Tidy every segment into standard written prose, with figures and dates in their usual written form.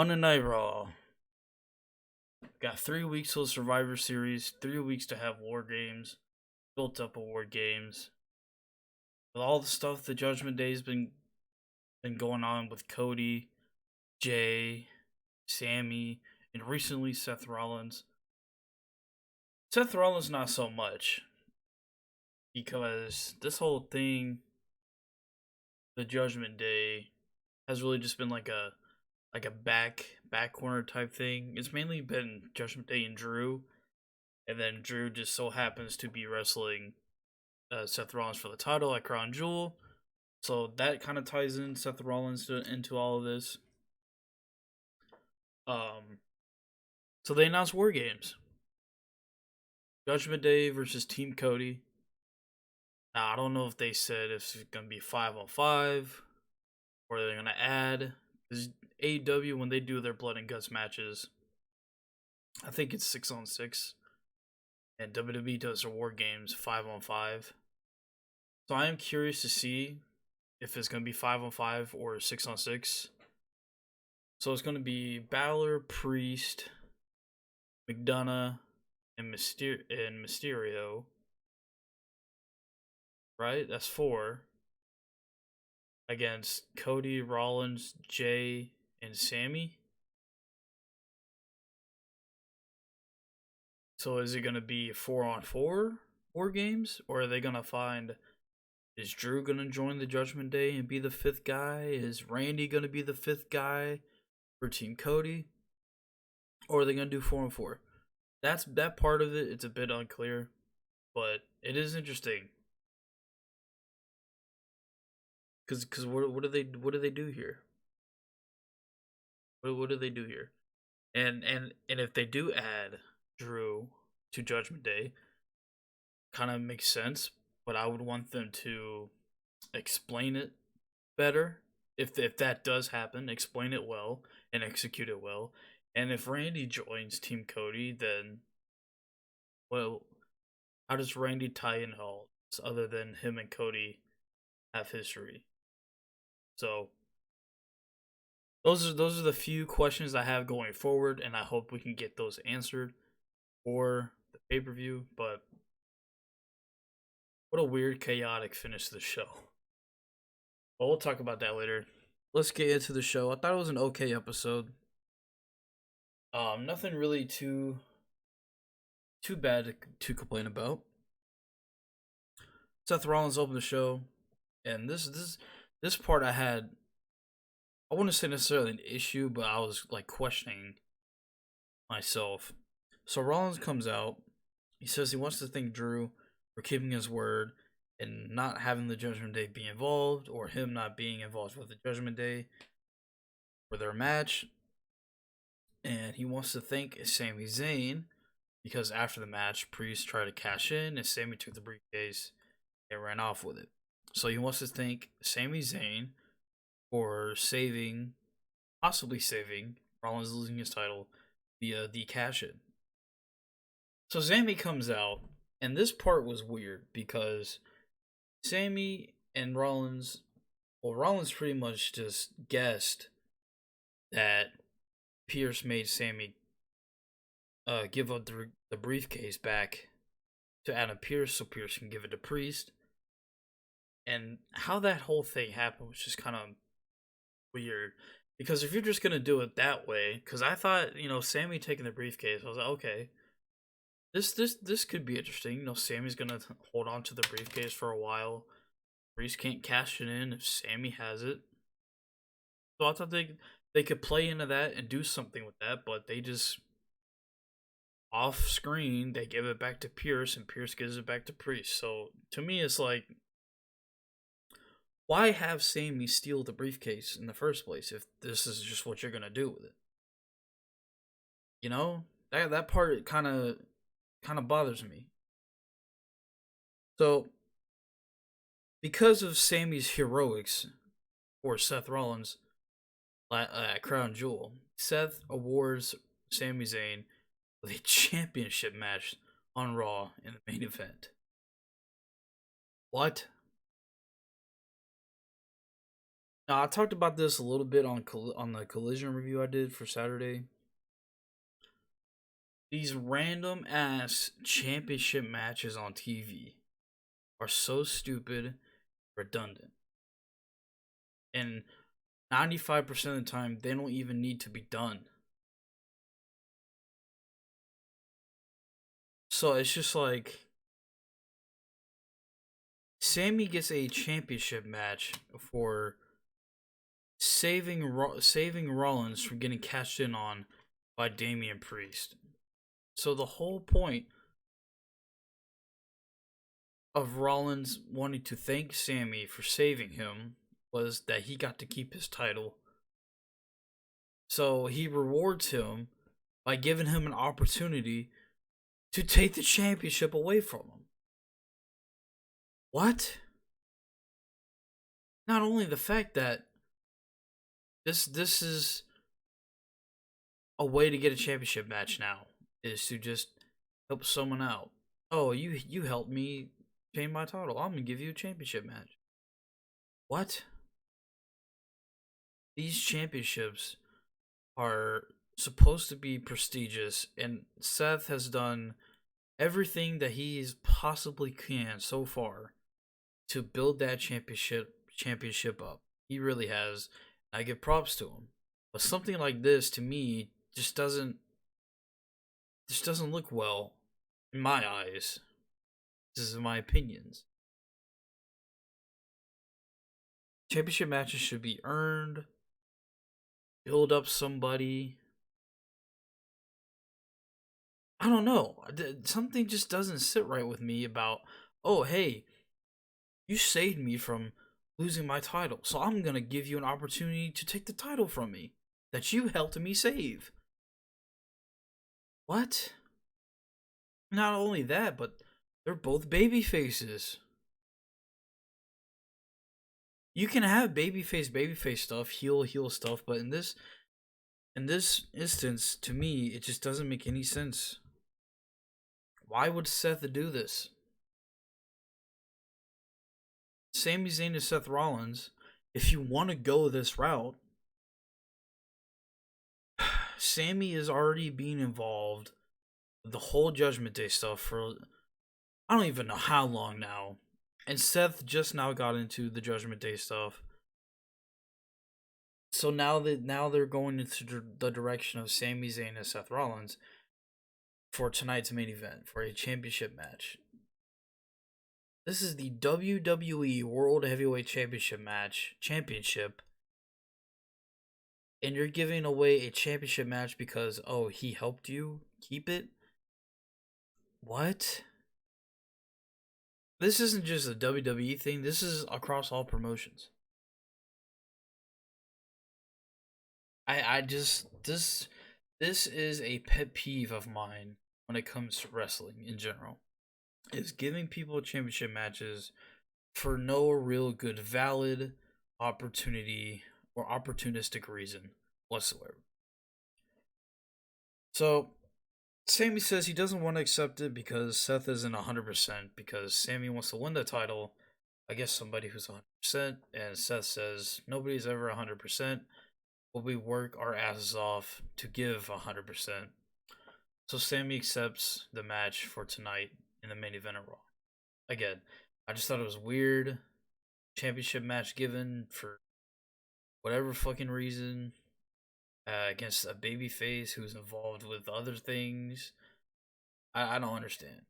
Monday Night Raw. Got 3 weeks till Survivor Series, 3 weeks to have War Games, built up a War Games. With all the stuff the Judgment Day's been going on with Cody, Jay, Sammy, and recently Seth Rollins. Seth Rollins not so much. Because this whole thing, the Judgment Day, has really just been like a back corner type thing. It's mainly been Judgment Day and Drew, and then Drew just so happens to be wrestling Seth Rollins for the title at Crown Jewel, so that kind of ties in Seth Rollins into all of this. So they announced War Games, Judgment Day versus Team Cody. Now I don't know if they said if it's gonna be 5-on-5 or they're gonna add. Because AEW, when they do their blood and guts matches, I think it's 6-on-6, and WWE does their War Games 5-on-5. So I am curious to see if it's going to be 5-on-5 or 6-on-6. So it's going to be Balor, Priest, McDonough, and Mysterio. Right? That's 4. Against Cody, Rollins, Jay, and Sammy. So is it going to be 4-on-4 War Games? Or are they going to find... Is Drew going to join the Judgment Day and be the 5th guy? Is Randy going to be the 5th guy for Team Cody? Or are they going to do 4-on-4? That part of it, it's a bit unclear. But it is interesting. Because what do they do here? What do they do here? And if they do add Drew to Judgment Day, kind of makes sense, but I would want them to explain it better. If that does happen, explain it well and execute it well. And if Randy joins Team Cody, then, well, how does Randy tie in all this other than him and Cody have history? So those are the few questions I have going forward, and I hope we can get those answered for the pay-per-view. But what a weird, chaotic finish to the show. But we'll talk about that later. Let's get into the show. I thought it was an okay episode. Nothing really too bad to complain about. Seth Rollins opened the show, and this part I wouldn't say necessarily an issue, but I was like questioning myself. So Rollins comes out. He says he wants to thank Drew for keeping his word and not having the Judgment Day be involved, or him not being involved with the Judgment Day for their match. And he wants to thank Sami Zayn because after the match, Priest tried to cash in and Sami took the briefcase and ran off with it. So he wants to thank Sami Zayn for possibly saving Rollins losing his title via the cash in. So Sami comes out, and this part was weird because Sami and Rollins pretty much just guessed that Pierce made Sami give up the briefcase back to Adam Pierce so Pierce can give it to Priest. And how that whole thing happened was just kind of weird. Because if you're just going to do it that way, because I thought, Sami taking the briefcase, I was like, okay, this could be interesting. Sami's going to hold on to the briefcase for a while. Priest can't cash it in if Sami has it. So I thought they could play into that and do something with that, but they just, off screen, they give it back to Pierce, and Pierce gives it back to Priest. So to me, it's like, why have Sami steal the briefcase in the first place if this is just what you're gonna do with it? That part kind of bothers me. So because of Sami's heroics for Seth Rollins at Crown Jewel, Seth awards Sami Zayn with a championship match on Raw in the main event. What? Now I talked about this a little bit on the Collision review I did for Saturday. These random ass championship matches on TV are so stupid, redundant, and 95% of the time they don't even need to be done. So it's just like Sammy gets a championship match for saving Rollins from getting cashed in on by Damian Priest. So the whole point of Rollins wanting to thank Sammy for saving him was that he got to keep his title. So he rewards him by giving him an opportunity to take the championship away from him. What? Not only the fact that this is a way to get a championship match now is to just help someone out. Oh, you helped me change my title. I'm gonna give you a championship match. What? These championships are supposed to be prestigious, and Seth has done everything that he's possibly can so far to build that championship up. He really has. I give props to him. But something like this to me just doesn't look well in my eyes. This is my opinions. Championship matches should be earned. Build up somebody. I don't know. Something just doesn't sit right with me about, oh, hey, you saved me from losing my title, so I'm going to give you an opportunity to take the title from me that you helped me save. What? Not only that, but they're both baby faces. You can have babyface stuff, heel stuff, but in this instance, to me, it just doesn't make any sense. Why would Seth do this? Sami Zayn and Seth Rollins, if you want to go this route, Sami is already being involved with the whole Judgment Day stuff for I don't even know how long now. And Seth just now got into the Judgment Day stuff. So now they're going into the direction of Sami Zayn and Seth Rollins for tonight's main event for a championship match. This is the WWE World Heavyweight Championship championship, and you're giving away a championship match because he helped you keep it. What? This isn't just a WWE thing. This is across all promotions. I just this is a pet peeve of mine when it comes to wrestling in general. Is giving people championship matches for no real good valid opportunity or opportunistic reason whatsoever. So Sammy says he doesn't want to accept it because Seth isn't 100%, because Sammy wants to win the title. I guess somebody who's 100%, and Seth says nobody's ever 100%, but we work our asses off to give 100%. So Sammy accepts the match for tonight in the main event of Raw. Again, I just thought it was weird. Championship match given for whatever fucking reason against a babyface who's involved with other things. I don't understand.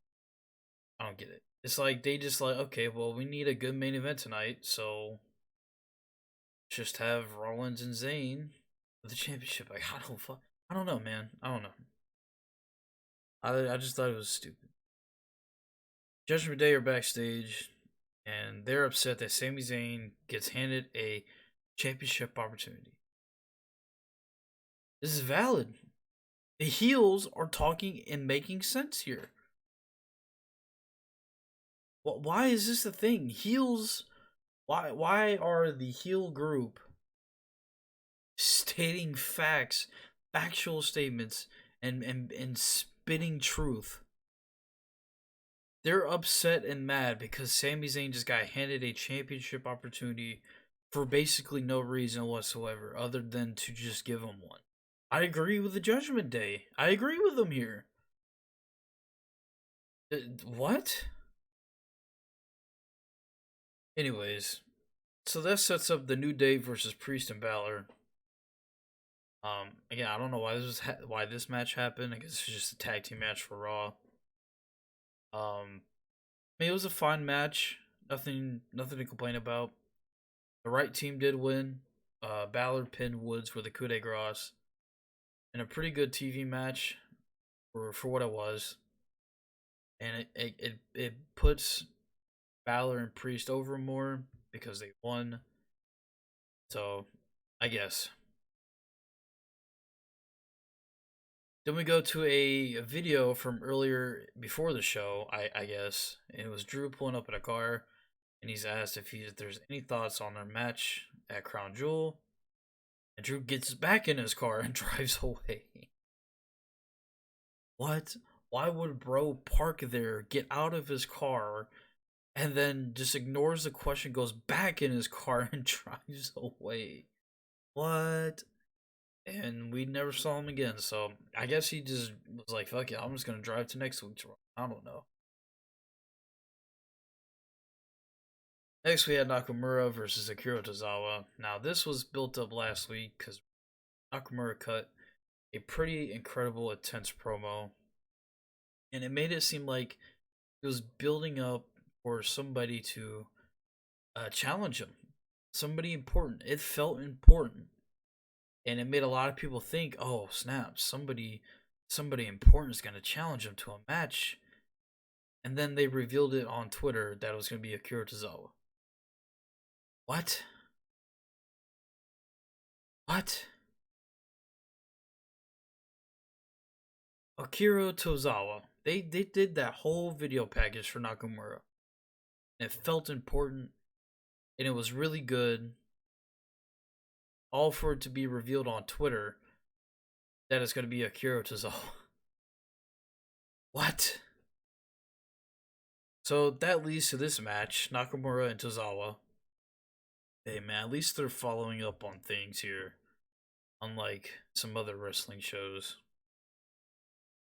I don't get it. It's like they just like, okay, well, we need a good main event tonight, so just have Rollins and Zayn with the championship. Like, I don't know, man. I don't know. I just thought it was stupid. Judgment Day are backstage, and they're upset that Sami Zayn gets handed a championship opportunity. This is valid. The heels are talking and making sense here. Why is this a thing? Heels. Why are the heel group stating factual statements, and spitting truth? They're upset and mad because Sami Zayn just got handed a championship opportunity for basically no reason whatsoever other than to just give him one. I agree with the Judgment Day. I agree with him here. What? Anyways, so that sets up the New Day versus Priest and Balor. Again, I don't know why why this match happened. I guess it's just a tag team match for Raw. I mean, it was a fine match. Nothing to complain about. The right team did win. Balor pinned Woods for the coup de grace, and a pretty good TV match for what it was. And it puts Balor and Priest over more because they won. So, I guess. Then we go to a video from earlier before the show, I guess. And it was Drew pulling up in a car, and he's asked if there's any thoughts on their match at Crown Jewel. And Drew gets back in his car and drives away. What? Why would bro park there, get out of his car, and then just ignores the question, goes back in his car, and drives away? What? And we never saw him again. So I guess he just was like, "Fuck it, I'm just gonna drive to next week's Raw." I don't know. Next, we had Nakamura versus Akira Tozawa. Now this was built up last week because Nakamura cut a pretty incredible, intense promo, and it made it seem like it was building up for somebody to challenge him, somebody important. It felt important. And it made a lot of people think, "Oh snap! Somebody important is gonna challenge him to a match." And then they revealed it on Twitter that it was gonna be Akira Tozawa. What? What? Akira Tozawa. They did that whole video package for Nakamura. It felt important, and it was really good. All for it to be revealed on Twitter that it's gonna be Akira Tozawa. What? So that leads to this match, Nakamura and Tozawa. Hey man, at least they're following up on things here, unlike some other wrestling shows.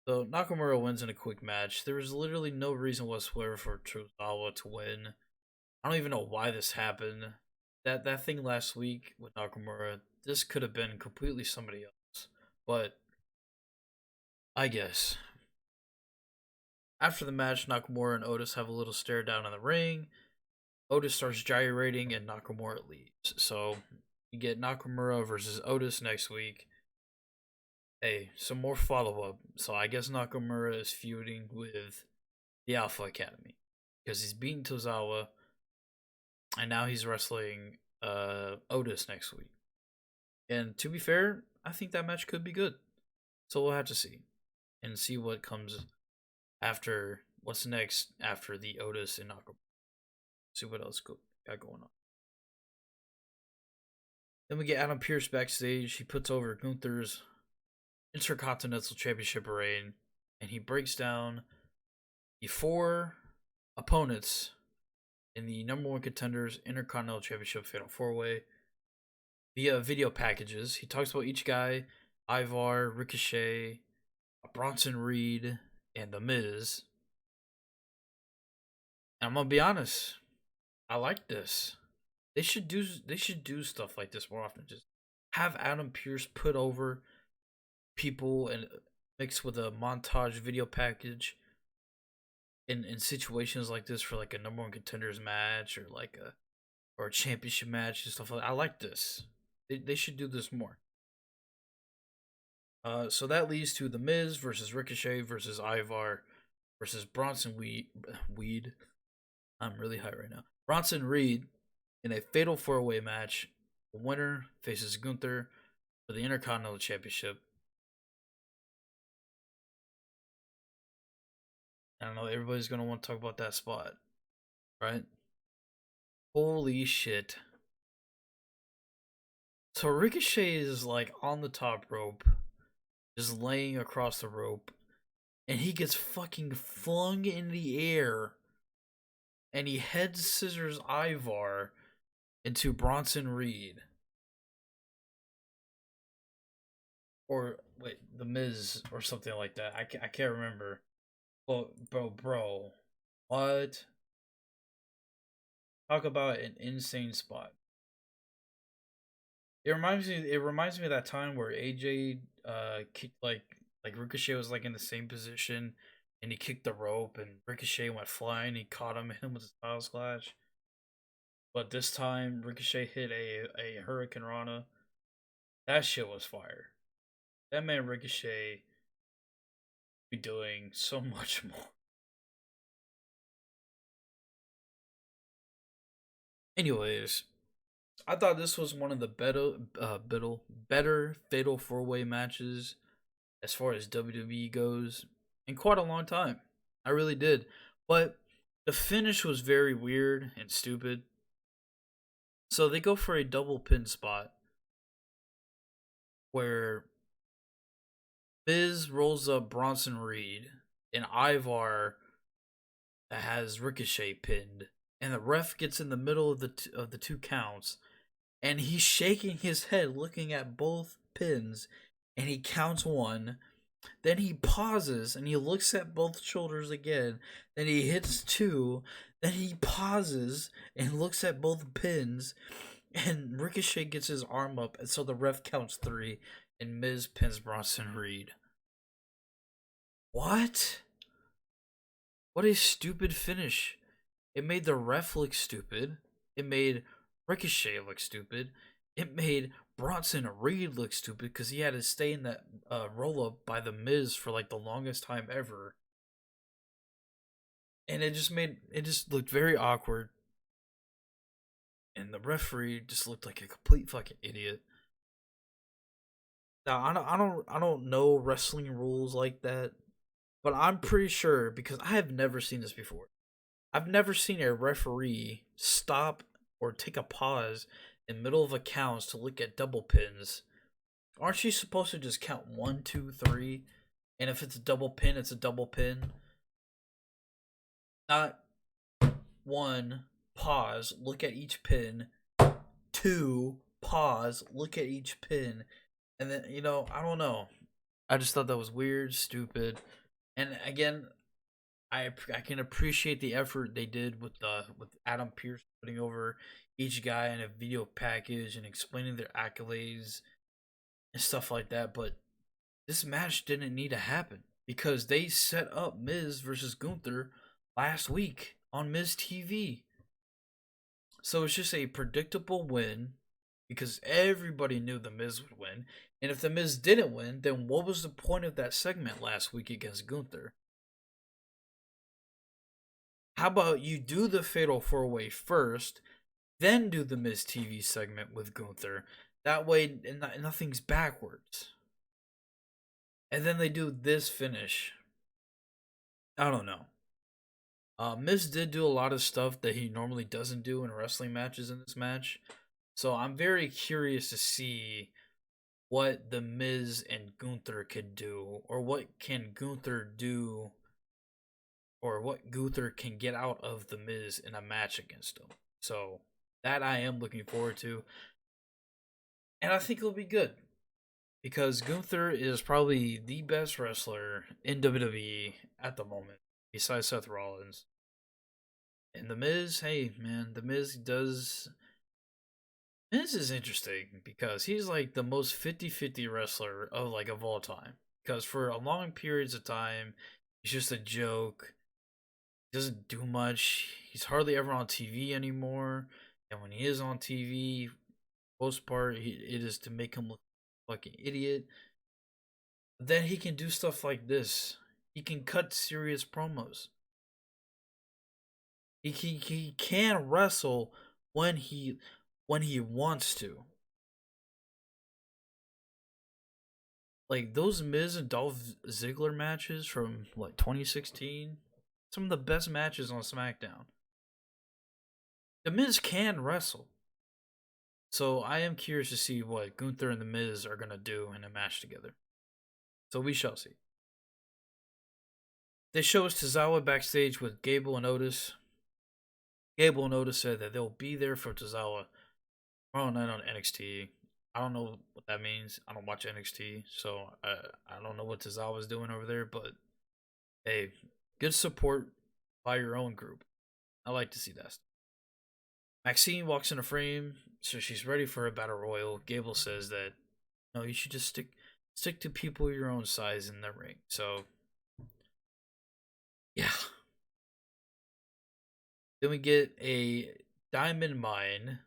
So Nakamura wins in a quick match. There was literally no reason whatsoever for Tozawa to win. I don't even know why this happened. That thing last week with Nakamura, this could have been completely somebody else. But I guess. After the match, Nakamura and Otis have a little stare down in the ring. Otis starts gyrating and Nakamura leaves. So you get Nakamura versus Otis next week. Hey, some more follow up. So I guess Nakamura is feuding with the Alpha Academy because he's beaten Tozawa, and now he's wrestling Otis next week. And to be fair, I think that match could be good. So we'll have to see and see what comes after. What's next after the Otis and Nakamura? See what else got going on. Then we get Adam Pearce backstage. He puts over Gunther's Intercontinental Championship reign, and he breaks down the 4 opponents in the number 1 contenders Intercontinental Championship Fatal 4-Way via video packages. He talks about each guy: Ivar, Ricochet, Bronson Reed, and The Miz. And I'm gonna be honest, I like this. They should do stuff like this more often. Just have Adam Pearce put over people and mixed with a montage video package in situations like this for like a number 1 contenders match or like a championship match and stuff like that. I like this. They should do this more. So that leads to The Miz versus Ricochet versus Ivar versus Bronson Weed. I'm really high right now. Bronson Reed in a fatal 4-way match. The winner faces Gunther for the Intercontinental Championship. I don't know, everybody's going to want to talk about that spot, right? Holy shit. So Ricochet is like on the top rope, just laying across the rope, and he gets fucking flung in the air, and he head scissors Ivar, into Bronson Reed. Or wait, The Miz or something like that. I can't remember. Well, bro, what? Talk about an insane spot. It reminds me of that time where AJ kicked like Ricochet was like in the same position and he kicked the rope and Ricochet went flying, he caught him, hit him with a Styles Clash. But this time Ricochet hit a Hurricane Rana. That shit was fire. That man Ricochet be doing so much more. Anyways, I thought this was one of the better Fatal 4-Way matches as far as WWE goes in quite a long time. I really did. But the finish was very weird and stupid. So they go for a double pin spot where Miz rolls up Bronson Reed and Ivar has Ricochet pinned, and the ref gets in the middle of the two counts, and he's shaking his head, looking at both pins, and he counts one. Then he pauses and he looks at both shoulders again. Then he hits two. Then he pauses and looks at both pins, and Ricochet gets his arm up, and so the ref counts three, and Miz pins Bronson Reed. What? What a stupid finish. It made the ref look stupid. It made Ricochet look stupid. It made Bronson Reed look stupid because he had to stay in that roll up by the Miz for like the longest time ever. And it just looked very awkward. And the referee just looked like a complete fucking idiot. Now I don't know wrestling rules like that, but I'm pretty sure because I have never seen this before. I've never seen a referee stop or take a pause in the middle of accounts to look at double pins. Aren't you supposed to just count 1, 2, 3? And if it's a double pin, it's a double pin. Not 1, pause, look at each pin. 2, pause, look at each pin. And then, I don't know. I just thought that was weird, stupid. And again, I can appreciate the effort they did with Adam Pearce putting over each guy in a video package and explaining their accolades and stuff like that, but this match didn't need to happen because they set up Miz versus Gunther last week on Miz TV. So it's just a predictable win because everybody knew the Miz would win. And if the Miz didn't win, then what was the point of that segment last week against Gunther? How about you do the Fatal 4-Way first, then do the Miz TV segment with Gunther? That way, nothing's backwards. And then they do this finish. I don't know. Miz did do a lot of stuff that he normally doesn't do in wrestling matches in this match. So I'm very curious to see what the Miz and Gunther could do, or what can Gunther do, or what Gunther can get out of the Miz in a match against him. So that I am looking forward to. And I think it'll be good. Because Gunther is probably the best wrestler in WWE at the moment, besides Seth Rollins. And The Miz, hey man, The Miz does... Miz is interesting because he's like the most 50-50 wrestler of all time. Because for a long periods of time, he's just a joke. He doesn't do much. He's hardly ever on TV anymore. And when he is on TV, most part, it is to make him look like an idiot. Then he can do stuff like this. He can cut serious promos. He can wrestle when he wants to. Like those Miz and Dolph Ziggler matches from like 2016, some of the best matches on SmackDown. The Miz can wrestle. So I am curious to see what Gunther and The Miz are going to do in a match together. So we shall see. They show us Tozawa backstage with Gable and Otis. Gable and Otis said that they'll be there for Tozawa tomorrow night on NXT. I don't know what that means. I don't watch NXT, so I don't know what Tozawa's doing over there. But hey, good support by your own group. I like to see that. Maxine walks in a frame, so she's ready for a battle royal. Gable says that no, you should just stick to people your own size in the ring. So yeah. Then we get a Diamond Mine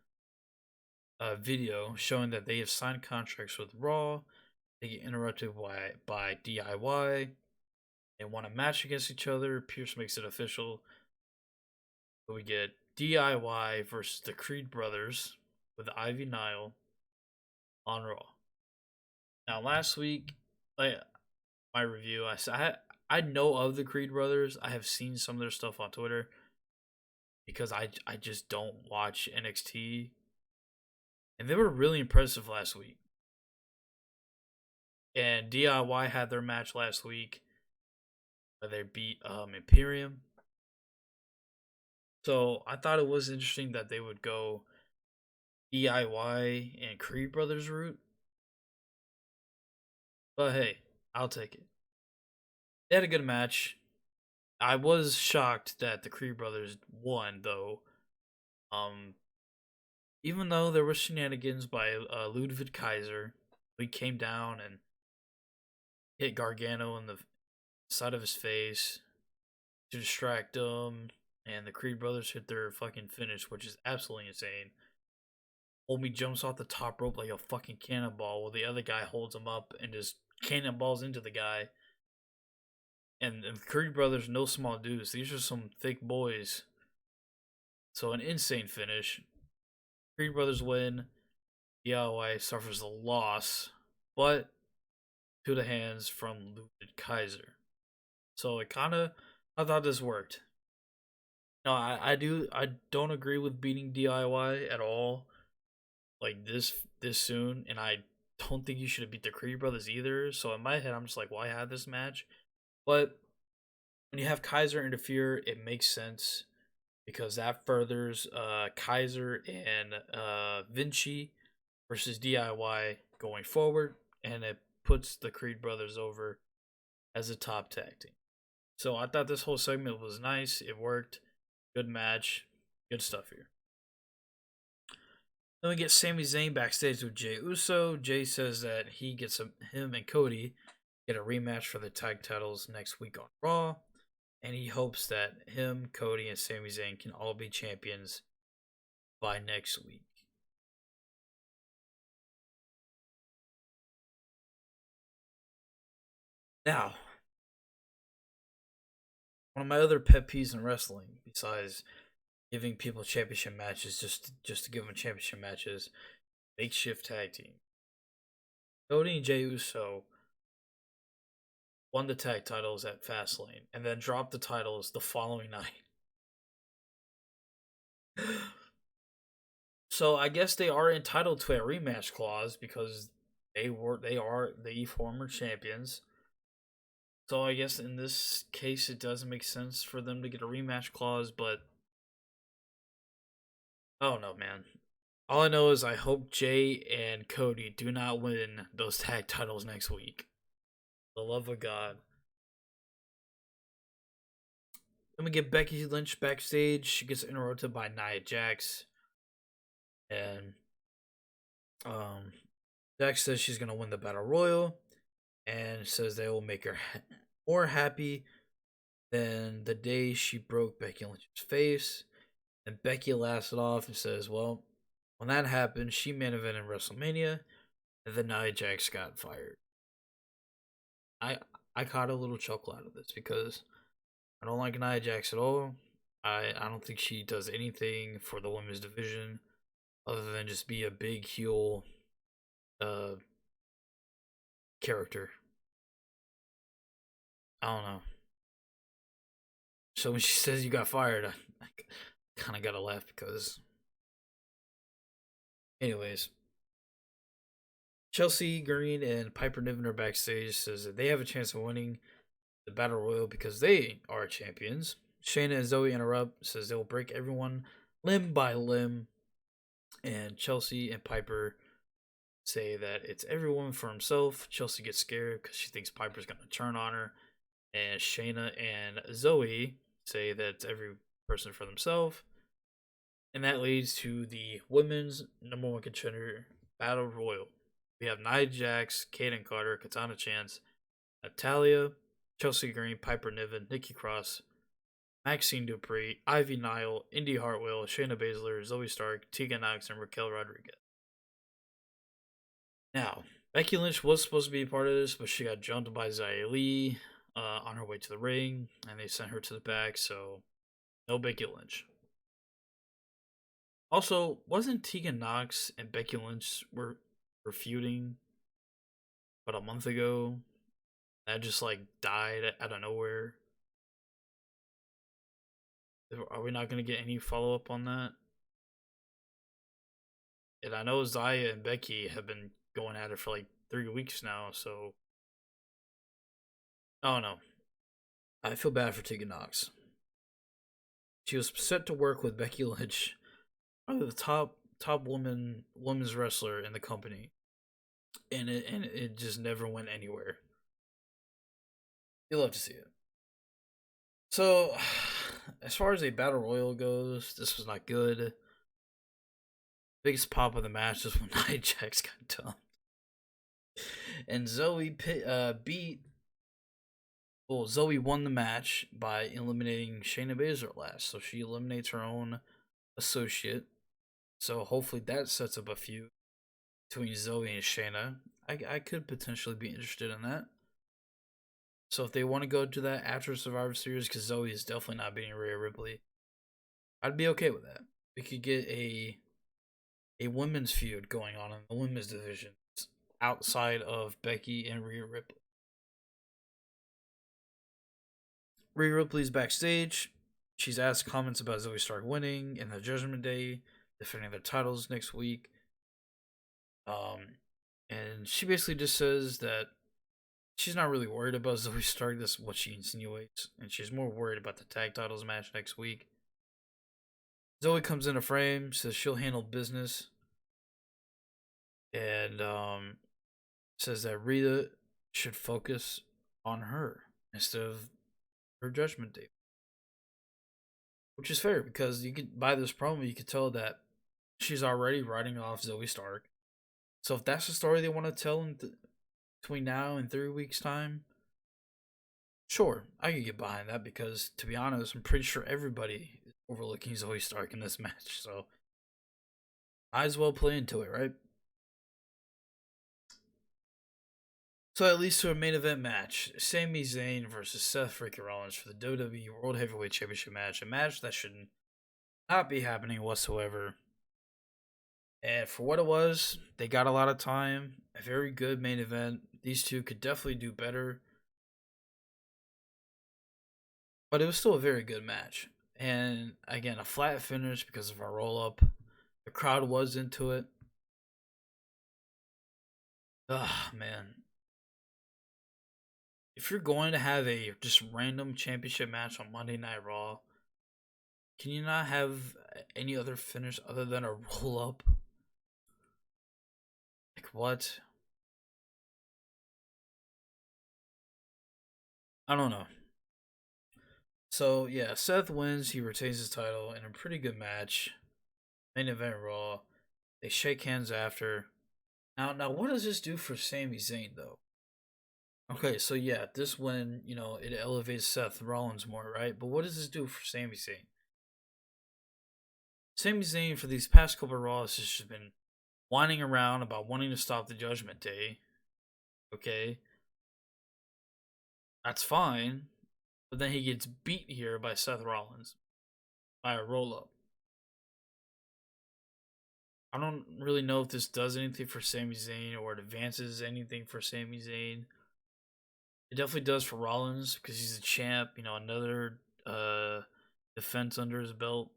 video showing that they have signed contracts with Raw. They get interrupted by DIY. They want a match against each other. Pierce makes it official. So we get DIY versus the Creed brothers with Ivy Nile on Raw. Now, last week, like my review, I know of the Creed brothers. I have seen some of their stuff on Twitter because I just don't watch NXT, and they were really impressive last week. And DIY had their match last week where they beat Imperium. So I thought it was interesting that they would go DIY and Creed brothers route. But hey, I'll take it. They had a good match. I was shocked that the Creed brothers won, though. Um, Even though there were shenanigans by Ludwig Kaiser, he came down and hit Gargano in the side of his face to distract him, and the Creed brothers hit their fucking finish, which is absolutely insane. Omi jumps off the top rope like a fucking cannonball, while the other guy holds him up and just cannonballs into the guy. And the Creed brothers, no small dudes. These are some thick boys. So an insane finish. Creed brothers win. DIY suffers a loss, but to the hands from Ludwig Kaiser. So I thought this worked. No, I don't agree with beating DIY at all. Like this soon, and I don't think you should have beat the Creed brothers either. So in my head, I'm just like, why have this match? But when you have Kaiser interfere, it makes sense because that furthers Kaiser and Vinci versus DIY going forward, and it puts the Creed brothers over as a top tag team. So I thought this whole segment was nice. It worked. Good match. Good stuff here. Then we get Sami Zayn backstage with Jey Uso. Jay says that he gets him and Cody get a rematch for the tag titles next week on Raw, and he hopes that him, Cody, and Sami Zayn can all be champions by next week. Now, one of my other pet peeves in wrestling, besides giving people championship matches just to give them championship matches, makeshift tag team. Cody and Jey Uso won the tag titles at Fastlane and then dropped the titles the following night. So I guess they are entitled to a rematch clause because they are the former champions. So I guess in this case it doesn't make sense for them to get a rematch clause, but I don't know, man. All I know is I hope Jay and Cody do not win those tag titles next week. For the love of God. Then we get Becky Lynch backstage. She gets interrupted by Nia Jax. And Jax says she's going to win the Battle Royal. And says they will make her more happy than the day she broke Becky Lynch's face. And Becky laughs it off and says, well, when that happened, she main evented WrestleMania. And then Nia Jax got fired. I caught a little chuckle out of this because I don't like Nia Jax at all. I don't think she does anything for the women's division other than just be a big heel character. I don't know. So when she says you got fired, I kind of gotta laugh because. Anyways, Chelsea Green and Piper Niven are backstage. Says that they have a chance of winning the Battle Royal because they are champions. Shayna and Zoe interrupt. Says they will break everyone limb by limb. And Chelsea and Piper say that it's everyone for himself. Chelsea gets scared because she thinks Piper's going to turn on her. And Shayna and Zoe say that it's every person for themselves. And that leads to the women's number one contender battle royal. We have Nia Jax, Kaden Carter, Katana Chance, Natalia, Chelsea Green, Piper Niven, Nikki Cross, Maxine Dupree, Ivy Nile, Indy Hartwell, Shayna Baszler, Zoe Stark, Tegan Knox, and Raquel Rodriguez. Now, Becky Lynch was supposed to be a part of this, but she got jumped by Xia Li on her way to the ring, and they sent her to the back, so no Becky Lynch. Also, wasn't Tegan Knox and Becky Lynch were feuding about a month ago? That just like died out of nowhere. Are we not going to get any follow up on that? And I know Xia and Becky have been going at it for like 3 weeks now, so I don't know. I feel bad for Tegan Knox. She was set to work with Becky Lynch, probably the top women's wrestler in the company, and it just never went anywhere. You'll love to see it. So, as far as a battle royal goes, this was not good. Biggest pop of the match was when Nia Jax got dumped, and Zoe beat. Well, Zoe won the match by eliminating Shayna Baszler last, so she eliminates her own associate. So hopefully that sets up a feud between Zoe and Shayna. I could potentially be interested in that. So if they want to go to that after Survivor Series, because Zoe is definitely not beating Rhea Ripley, I'd be okay with that. We could get a women's feud going on in the women's division outside of Becky and Rhea Ripley. Rhea Ripley's backstage. She's asked comments about Zoe Stark winning and the Judgment Day, defending their titles next week. And she basically just says that she's not really worried about Zoe Stark. That's what she insinuates. And she's more worried about the tag titles match next week. Zoe comes in a frame, says she'll handle business. And says that Rhea should focus on her instead of her Judgment Day. Which is fair, because you could, by this promo, you could tell that she's already writing off Zoe Stark. So if that's the story they want to tell in between now and 3 weeks' time, sure, I could get behind that, because to be honest, I'm pretty sure everybody is overlooking Zoe Stark in this match. So might as well play into it, right? So that leads to a main event match. Sami Zayn versus Seth freaking Rollins for the WWE World Heavyweight Championship match. A match that should not be happening whatsoever. And for what it was, they got a lot of time. A very good main event. These two could definitely do better. But it was still a very good match. And again, a flat finish because of our roll-up. The crowd was into it. Ugh, man. If you're going to have a just random championship match on Monday Night Raw, can you not have any other finish other than a roll-up? Like, what? I don't know. So, yeah, Seth wins. He retains his title in a pretty good match. Main event Raw. They shake hands after. Now, what does this do for Sami Zayn, though? Okay, so yeah, this win, it elevates Seth Rollins more, right? But what does this do for Sami Zayn? Sami Zayn, for these past couple of Raws, has just been whining around about wanting to stop the Judgment Day. Okay. That's fine. But then he gets beat here by Seth Rollins by a roll-up. I don't really know if this does anything for Sami Zayn or it advances anything for Sami Zayn. It definitely does for Rollins because he's a champ. Another defense under his belt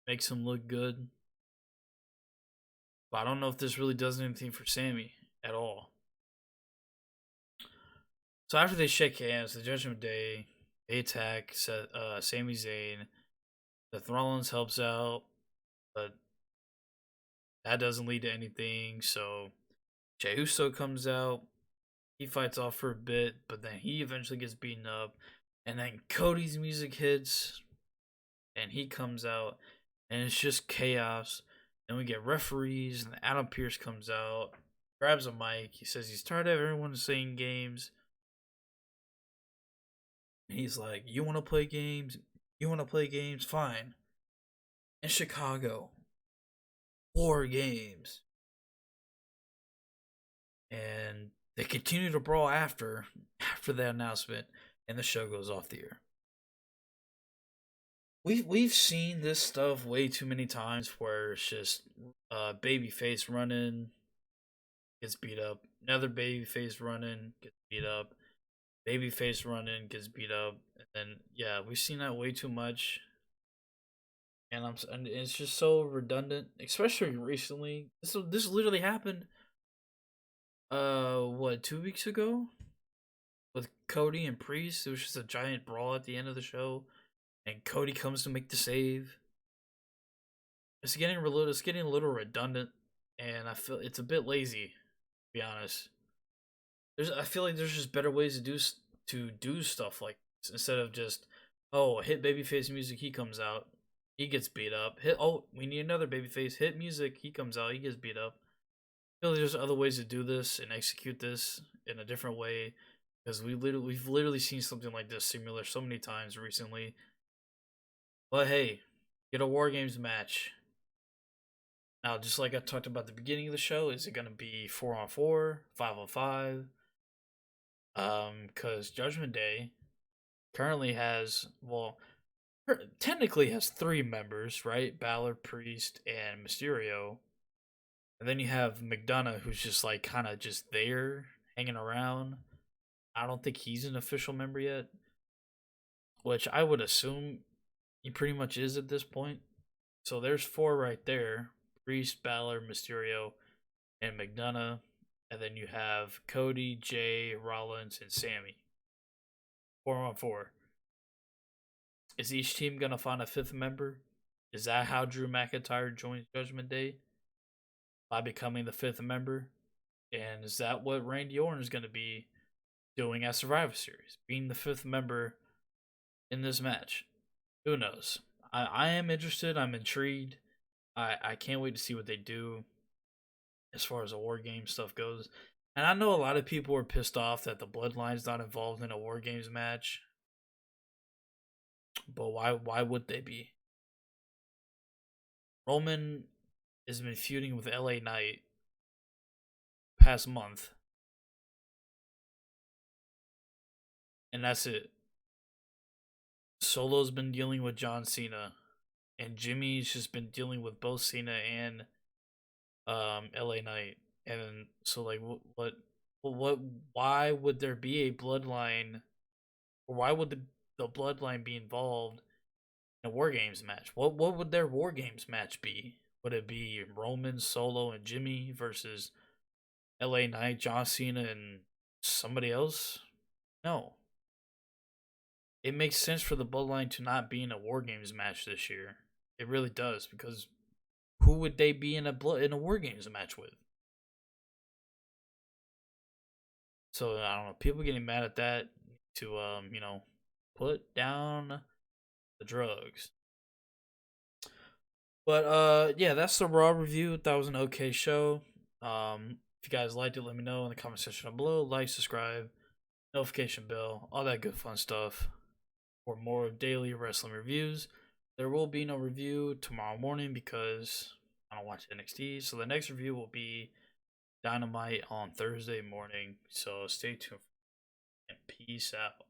makes him look good. But I don't know if this really does anything for Sami at all. So after they shake hands, the Judgment Day, they attack Sami Zayn. Seth Rollins helps out, but That doesn't lead to anything. So Jey Uso comes out. He fights off for a bit, but then he eventually gets beaten up. And then Cody's music hits, and he comes out, and it's just chaos. And we get referees, and Adam Pearce comes out, grabs a mic. He says he's tired of everyone saying games. And he's like, "You want to play games? You want to play games? Fine." In Chicago, Wargames. And they continue to brawl after the announcement, and the show goes off the air. We've seen this stuff way too many times where it's just babyface running gets beat up, another babyface running gets beat up, babyface running gets beat up, and then yeah, we've seen that way too much, and it's just so redundant, especially recently. This literally happened. What, 2 weeks ago with Cody and Priest? It was just a giant brawl at the end of the show, and Cody comes to make the save. It's getting a little redundant, and I feel it's a bit lazy, to be honest. I feel like there's just better ways to do stuff like this instead of just, oh, hit babyface music, he comes out, he gets beat up. Hit, oh, we need another babyface, hit music, he comes out, he gets beat up. I feel like there's other ways to do this and execute this in a different way, because we've literally seen something like this similar so many times recently. But hey, get a War Games match. Now, just like I talked about at the beginning of the show, is it gonna be 4-on-4, 5-on-5? Because Judgment Day currently has, well, technically has 3 members, right? Balor, Priest, and Mysterio. And then you have McDonough, who's just like kind of just there, hanging around. I don't think he's an official member yet, which I would assume he pretty much is at this point. So there's 4 right there: Priest, Balor, Mysterio, and McDonough. And then you have Cody, Jay, Rollins, and Sammy. 4-on-4. Is each team gonna find a 5th member? Is that how Drew McIntyre joins Judgment Day? By becoming the 5th member? And is that what Randy Orton is gonna be doing at Survivor Series? Being the 5th member in this match? Who knows? I am interested. I'm intrigued. I can't wait to see what they do as far as the War Games stuff goes. And I know a lot of people are pissed off that the Bloodline's not involved in a War Games match. But why would they be? Roman has been feuding with LA Knight past month. And that's it. Solo's been dealing with John Cena. And Jimmy's just been dealing with both Cena and LA Knight. And so like what why would there be a bloodline, or why would the bloodline be involved in a War Games match? What would their War Games match be? Would it be Roman, Solo, and Jimmy versus LA Knight, John Cena, and somebody else? No. It makes sense for the bloodline to not be in a War Games match this year. It really does, because who would they be in a War Games match with? So I don't know. People getting mad at that to put down the drugs. But yeah, that's the Raw review. That was an okay show. If you guys liked it, let me know in the comment section down below. Like, subscribe, notification bell, all that good fun stuff. For more daily wrestling reviews. There will be no review tomorrow morning because I don't watch NXT. So the next review will be Dynamite on Thursday morning. So stay tuned and peace out.